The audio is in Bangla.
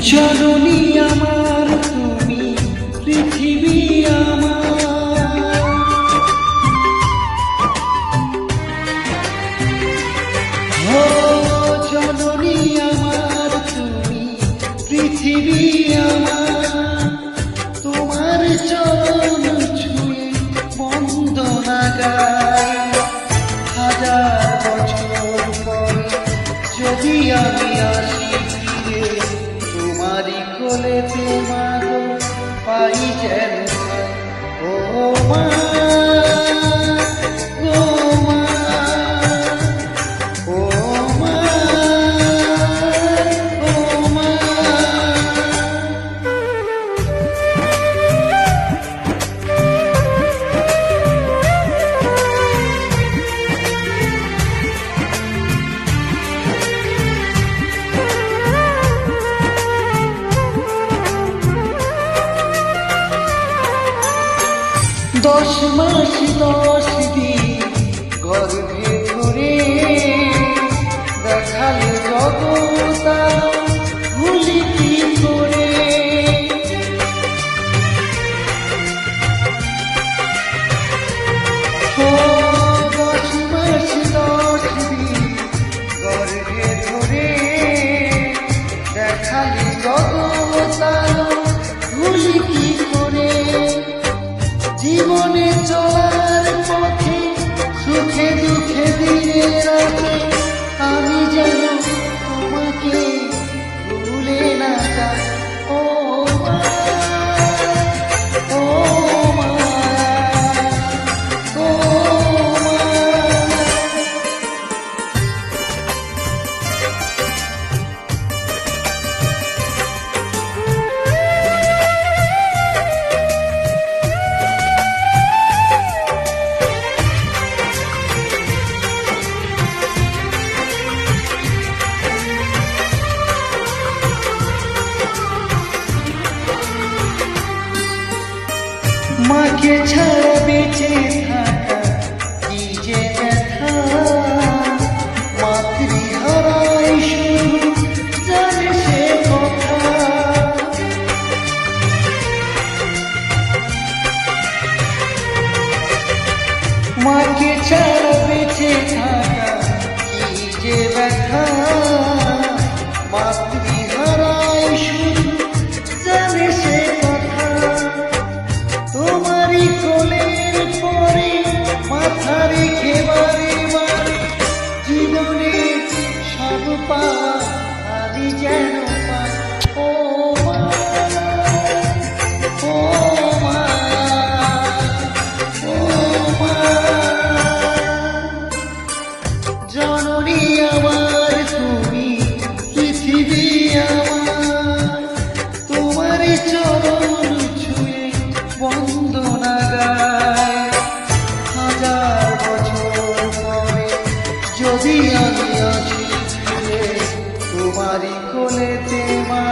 জননী আমার তুমি, পৃথিবী আমার। ও জননী আমার তুমি, পৃথিবী আমার। তোমার চরণ ছুঁয়ে বন্দনা গাই, হাজার বছর পরে যদি আমি আসি ফিরে, তোমারি কোলেতে মাগো পাই যেন ও মা, ও মা, ও মা, ও মা। দশ মাস 10 দিন গর্ভে ধরে দেখালে জগতা ভুলি কি করে। ও 10 মাস 10 দিন গর্ভে ধরে দেখালে জগতা ভুলি কি করে। জীবনে চলার পথে সুখে দুঃখে দিনে রাতে আমি যেন তোমাকে ভুলে না যাই। ও মা, ও মা, ও মা। মাকে ছাড়া বেঁচে থাকা কি যে ব্যথা, মাতৃহারাই শুধু জানে সে কথা। মাকে ছাড়া বেঁচে থাকা কি যে ব্যথা, মাতৃহারাই শুধু জানে সে কথা। তোমারি কোলের পরে মাথা রেখে বারে বারে জীবনের সব পাওয়া আমি যেন পাই। ও মা, ও মা, ও মা। জননী আমার তুমি, পৃথিবী আমার। তোমার চরণ ছুঁয়ে বন্দনা গাই, হাজার বছর পরে যদি আমি আসি ফিরে, তোমারি কোলেতে মা।